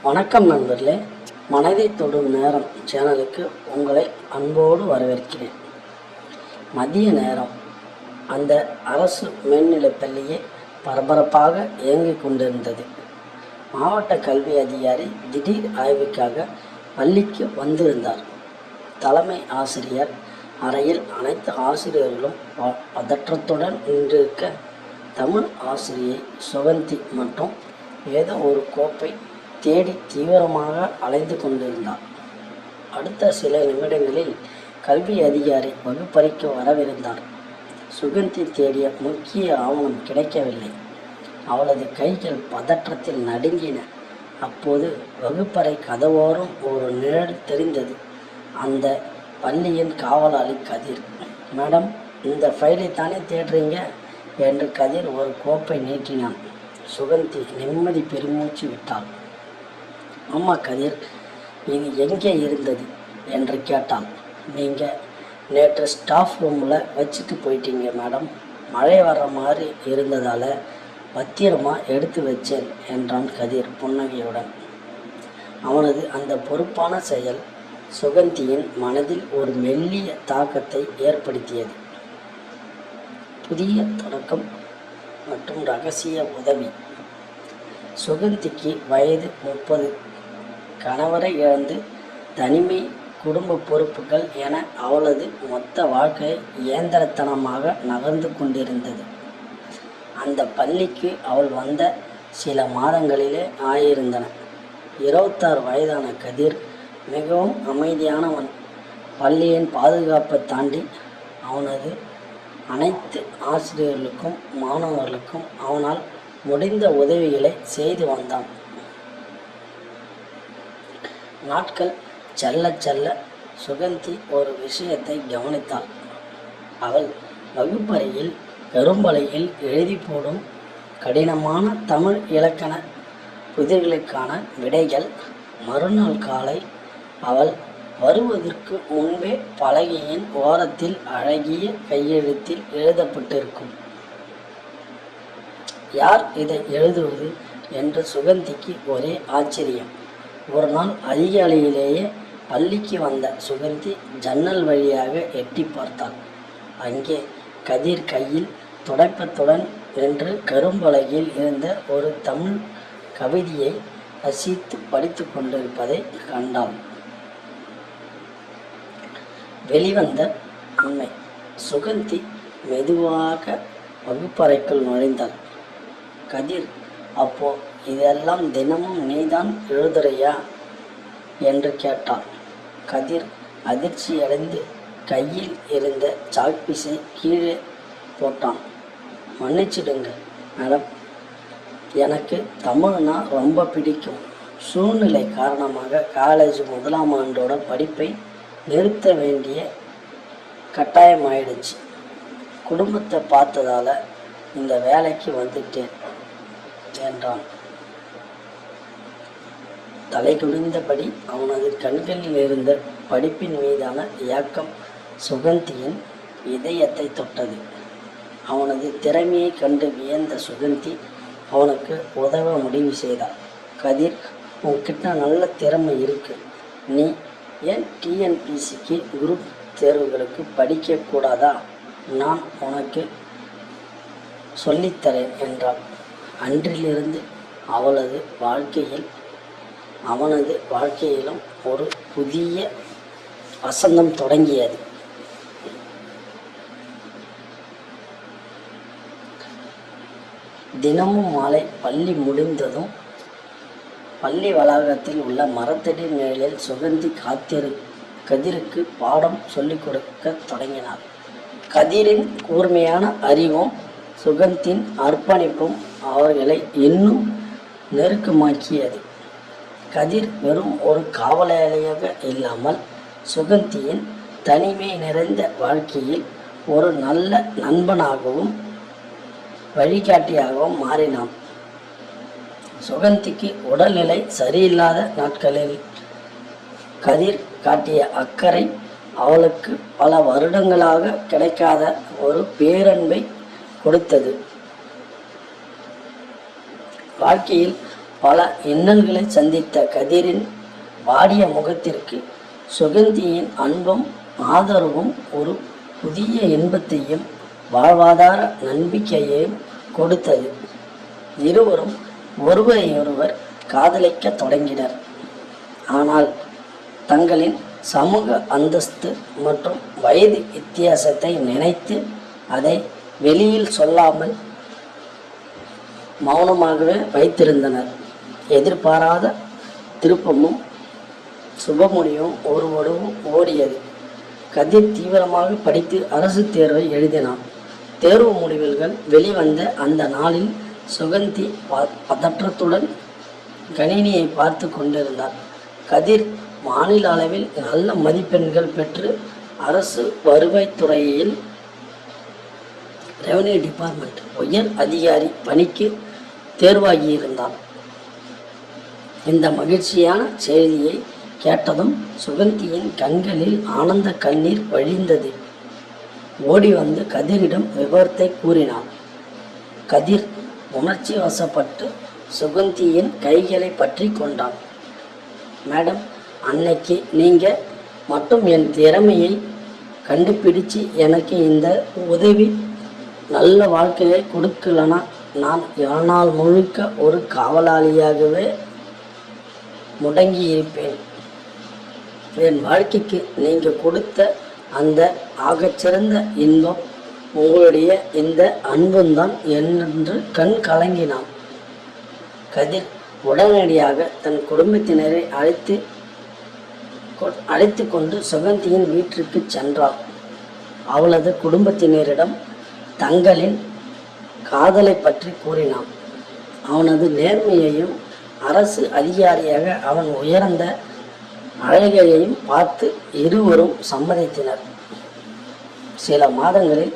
வணக்கம் நண்பர்களே, மனதை தொடும் நேரம் சேனலுக்கு உங்களை அன்போடு வரவேற்கிறேன். மதிய நேரம் அந்த அரசு மேல்நிலைப் பள்ளியே பரபரப்பாக இயங்கிக் கொண்டிருந்தது. மாவட்ட கல்வி அதிகாரி திடீர் ஆய்வுக்காக பள்ளிக்கு வந்திருந்தார். தலைமை ஆசிரியர் அறையில் அனைத்து ஆசிரியர்களும் பதற்றத்துடன் நின்றிருக்க, தமிழ் ஆசிரியை சுகந்தி மட்டும் ஏதோ ஒரு கோப்பை தேடி தீவிரமாக அலைந்து கொண்டிருந்தார். அடுத்த சில நிமிடங்களில் கல்வி அதிகாரி வகுப்பறைக்கு வரவிருந்தார். சுகந்தி தேடிய முக்கிய ஆவணம் கிடைக்கவில்லை. அவளது கைகள் பதற்றத்தில் நடுங்கின. அப்போது வகுப்பறை கதவோரம் ஒரு நிழல் தெரிந்தது. அந்த பள்ளியின் காவலாளி கதிர். மேடம், இந்த ஃபைலை தானே தேடுறீங்க என்று கதிர் ஒரு கோப்பை நீட்டினான். சுகந்தி நிம்மதி பெருமூச்சு விட்டாள். ஆமா கதிர், இது எங்கே இருந்தது என்று கேட்டாள். நீங்கள் நேற்று ஸ்டாஃப் ரூமில் வச்சுட்டு போயிட்டீங்க மேடம். மழை வர்ற மாதிரி இருந்ததால் பத்திரமாக எடுத்து வச்சேன் என்றான் கதிர் புன்னகையுடன். அவனது அந்த பொறுப்பான செயல் சுகந்தியின் மனதில் ஒரு மெல்லிய தாக்கத்தை ஏற்படுத்தியது. புதிய தொடக்கம் மற்றும் ரகசிய உதவி. சுகந்திக்கு வயது 30. கணவரை இழந்து தனிமை, குடும்ப பொறுப்புகள் என அவளது மொத்த வாழ்க்கை இயந்திரத்தனமாக நகர்ந்து கொண்டிருந்தது. அந்த பள்ளிக்கு அவள் வந்த சில மாதங்களிலே ஆயிருந்தன. 26 வயதான கதிர் மிகவும் அமைதியானவன். பள்ளியின் பாதுகாப்பை தாண்டி அவனது அனைத்து ஆசிரியர்களுக்கும் மாணவர்களுக்கும் அவனால் முடிந்த உதவிகளை செய்து வந்தான். நாட்கள் செல்ல செல்ல சுகந்தி ஒரு விஷயத்தை கவனித்தாள். அவள் வகுப்பறையில் பெரும்பலையில் எழுதி போடும் கடினமான தமிழ் இலக்கண புதிர்களுக்கான விடைகள் மறுநாள் காலை அவள் வருவதற்கு முன்பே பலகையின் ஓரத்தில் அழகிய கையெழுத்தில் எழுதப்பட்டிருக்கும். யார் இதை எழுதுவது என்று சுகந்திக்கு ஒரே ஆச்சரியம். ஒரு நாள் அதிகாலையிலேயே பள்ளிக்கு வந்த சுகந்தி ஜன்னல் வழியாக எட்டி பார்த்தாள். அங்கே கதிர் கையில் துடைப்பத்துடன் நின்று கரும்பலகையில் இருந்த ஒரு தமிழ் கவிதையை ரசித்து படித்து கொண்டிருப்பதை கண்டாள். வெளிவந்த உண்மை. சுகந்தி மெதுவாக வகுப்பறைக்குள் நுழைந்தாள். கதிர், அப்போ இதெல்லாம் தினமும் நீதான் எழுதுறையா என்று கேட்டாள். கதிர் அதிர்ச்சியடைந்து கையில் இருந்த சாக்பீஸை கீழே போட்டான். மன்னிச்சிடுங்க மேடம், எனக்கு தமிழ்னா ரொம்ப பிடிக்கும். சூழ்நிலை காரணமாக காலேஜ் 1ஆம் ஆண்டோட படிப்பை நிறுத்த வேண்டிய கட்டாயமாயிடுச்சு. குடும்பத்தை பார்த்ததால் இந்த வேலைக்கு வந்துட்டேன் என்றான். தலை குனிந்தபடி அவனது கண்களில் இருந்த படிப்பின் மீதான ஏக்கம் சுகந்தியின் இதயத்தை தொட்டது. அவனது திறமையை கண்டு வியந்த சுகந்தி அவனுக்கு உதவ முடிவு செய்தார். கதிர், உன்கிட்ட நல்ல திறமை இருக்கு. நீ ஏன் டிஎன்பிசிக்கு குரூப் தேர்வுகளுக்கு படிக்கக்கூடாதா? நான் உனக்கு சொல்லித்தரேன் என்றாள். அன்றிலிருந்து அவனது வாழ்க்கையிலும் ஒரு புதிய வசந்தம் தொடங்கியது. தினமும் மாலை பள்ளி முடிந்ததும் பள்ளி வளாகத்தில் உள்ள மரத்தடி நிழலில் சுகந்தி கதிருக்கு பாடம் சொல்லிக் கொடுக்க தொடங்கினார். கதிரின் கூர்மையான அறிவும் சுகந்தின் அர்ப்பணிப்பும் அவர்களை இன்னும் நெருக்கமாக்கியது. கதிர் வெறும் ஒரு காவலாளியாக இல்லாமல் சுகந்தியின் தனிமை நிறைந்த வாழ்க்கையில் ஒரு நல்ல நண்பனாகவும் வழிகாட்டியாகவும் மாறினான். சுகந்திக்கு உடல்நிலை சரியில்லாத நாட்களில் கதிர் காட்டிய அக்கறை அவளுக்கு பல வருடங்களாக கிடைக்காத ஒரு பேரன்பை கொடுத்தது. வாழ்க்கையில் பல இன்னல்களை சந்தித்த கதிரின் வாடிய முகத்திற்கு சுகந்தியின் அன்பும் ஆதரவும் ஒரு புதிய இன்பத்தையும் வாழ்வாதார நம்பிக்கையையும் கொடுத்தது. இருவரும் ஒருவரையொருவர் காதலிக்க தொடங்கினர். ஆனால் தங்களின் சமூக அந்தஸ்து மற்றும் வயது வித்தியாசத்தை நினைத்து அதை வெளியில் சொல்லாமல் மௌனமாகவே வைத்திருந்தனர். எதிர்பாராத திருப்பமும் சுபமுடிவும் ஒருவரும் ஓடியது. கதிர் தீவிரமாக படித்து அரசு தேர்வை எழுதினான். தேர்வு முடிவுகள் வெளிவந்த அந்த நாளில் சுகந்தி பதற்றத்துடன் கணினியை பார்த்து கொண்டிருந்தார். கதிர் மாநில அளவில் நல்ல மதிப்பெண்கள் பெற்று அரசு வருவாய்த்துறையில் ரெவன்யூ டிபார்ட்மெண்ட் உயர் அதிகாரி பணிக்கு தேர்வாகியிருந்தார். இந்த மகிழ்ச்சியான செய்தியை கேட்டதும் சுகந்தியின் கண்களில் ஆனந்த கண்ணீர் வழிந்தது. ஓடி வந்து கதிரிடம் விவரத்தை கூறினான். கதிர் உணர்ச்சி வசப்பட்டு சுகந்தியின் கைகளை பற்றி கொண்டான். மேடம், அன்னைக்கு நீங்கள் மட்டும் என் திறமையை கண்டுபிடிச்சு எனக்கு இந்த உதவி நல்ல வாழ்க்கையை கொடுக்கலனா நான் வாழ்நாள் முழுக்க ஒரு காவலாளியாகவே முடங்கி இருப்பேன். என் வாழ்க்கைக்கு நீங்கள் கொடுத்த அந்த ஆகச்சிறந்த இன்பம் உங்களுடைய இந்த அன்பும்தான் என்று கண் கலங்கினான். கதிர் உடனடியாக தன் குடும்பத்தினரை அழைத்து கொண்டு சுகந்தியின் வீட்டிற்கு சென்றாள். அவளது குடும்பத்தினரிடம் தங்களின் காதலை பற்றி கூறினான். அவனது நேர்மையையும் அரசு அதிகாரியாக அவன் உயர்ந்த அழகையையும் பார்த்து இருவரும் சம்மதித்தனர். சில மாதங்களில்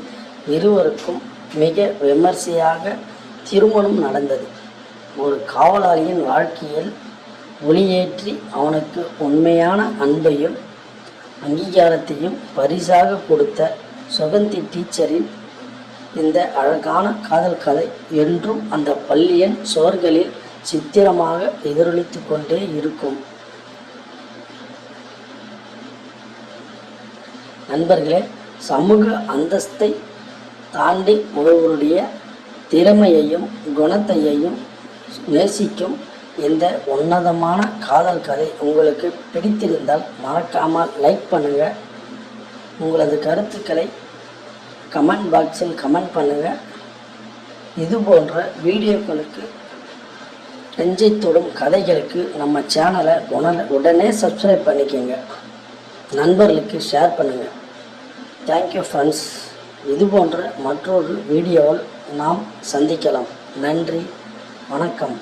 இருவருக்கும் மிக விமர்சையாக திருமணம் நடந்தது. ஒரு காவலாளியின் வாழ்க்கையில் ஒளியேற்றி அவனுக்கு உண்மையான அன்பையும் அங்கீகாரத்தையும் பரிசாக கொடுத்த சுகந்தி டீச்சரின் இந்த அழகான காதல் கதை என்றும் அந்த பள்ளியின் சுவர்களில் சித்திரமாக எதிரொலித்து கொண்டே இருக்கும். நண்பர்களே, சமூக அந்தஸ்தை தாண்டி ஒருவருடைய திறமையையும் குணத்தையும் நேசிக்கும் இந்த உன்னதமான காதல் கதை உங்களுக்கு பிடித்திருந்தால் மறக்காமல் லைக் பண்ணுங்கள். உங்களது கருத்துக்களை கமெண்ட் பாக்ஸில் கமெண்ட் பண்ணுங்கள். இது போன்ற வீடியோக்களுக்கு நெஞ்சை தொடும் கதைகளுக்கு நம்ம சேனலை உடனே சப்ஸ்கிரைப் பண்ணிக்கோங்க. நண்பர்களுக்கு ஷேர் பண்ணுங்கள். Thank you friends. இது போன்ற மற்றொரு வீடியோவில் நாம் சந்திக்கலாம். நன்றி, வணக்கம்.